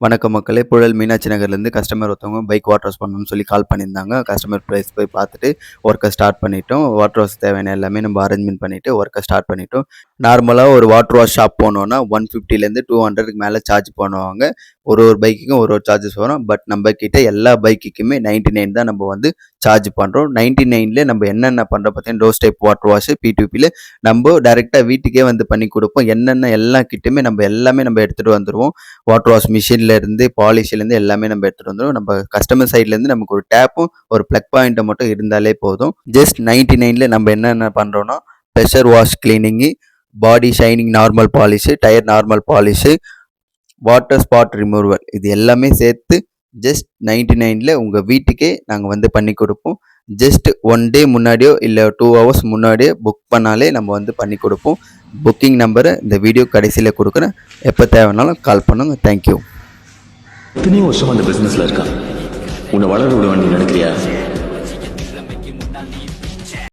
வணக்கம் மக்களே. புழல் மீனாட்சி நகர்லேருந்து கஸ்டமர் ஒருத்தவங்க பைக் வாட்டர் வாஷ் பண்ணணும்னு சொல்லி கால் பண்ணியிருந்தாங்க. கஸ்டமர் ப்ரைஸ் போய் பார்த்துட்டு ஒர்க்கை ஸ்டார்ட் பண்ணிட்டோம். வாட்டர் வாஷ் தேவையான எல்லாமே நம்ம அரேஞ்ச்மெண்ட் பண்ணிவிட்டு ஒர்க்கை ஸ்டார்ட் பண்ணிட்டோம். நார்மலாக ஒரு வாட்டர் வாஷ் ஷாப் போனோன்னா 150லேருந்து 200க்கு மேலே சார்ஜ் பண்ணுவாங்க. ஒரு பைக்குக்கும் ஒரு சார்ஜஸ் வரும். பட் நம்ம கிட்ட எல்லா பைக்குக்குமே 99 தான் நம்ம வந்து சார்ஜ் பண்ணுறோம். 99ல நம்ம என்னென்ன பண்ணுறோம் பார்த்தீங்கன்னா, டோர் ஸ்டெப் வாட்டர் வாஷ் P2Pல நம்ம டேரெக்டாக வீட்டுக்கே வந்து பண்ணி கொடுப்போம். என்னென்ன எல்லா கிட்டுமே எல்லாமே நம்ம எடுத்துகிட்டு வந்துடுவோம். வாட்டர் வாஷ் மிஷின்லேருந்து பாலிஷ்லேருந்து எல்லாமே நம்ம எடுத்துகிட்டு வந்துடுவோம். நம்ம கஸ்டமர் சைட்லேருந்து நமக்கு ஒரு டேப்பும் ஒரு ப்ளக் பாயிண்ட்டை மட்டும் இருந்தாலே போதும். ஜஸ்ட் 99ல நம்ம என்னென்ன பண்ணுறோன்னா, pressure wash cleaning, body shining normal polish, tyre normal polish, water spot removal, இது எல்லாமே சேர்த்து ஜஸ்ட் 99ல உங்கள் வீட்டுக்கே நாங்கள் வந்து பண்ணி கொடுப்போம். ஜஸ்ட் 1 டே முன்னாடியோ இல்லை 2 ஹவர்ஸ் முன்னாடியோ புக் பண்ணாலே நம்ம வந்து பண்ணி கொடுப்போம். புக்கிங் நம்பரை இந்த வீடியோ கடைசியில் கொடுக்குறேன். எப்போ தேவைனாலும் கால் பண்ணுங்க. தேங்க்யூ. எத்தனையோ வருஷம் அந்த பிசினஸ்ல இருக்கா, உன்னை வளர விடுவான்னு நினைக்கிறியா?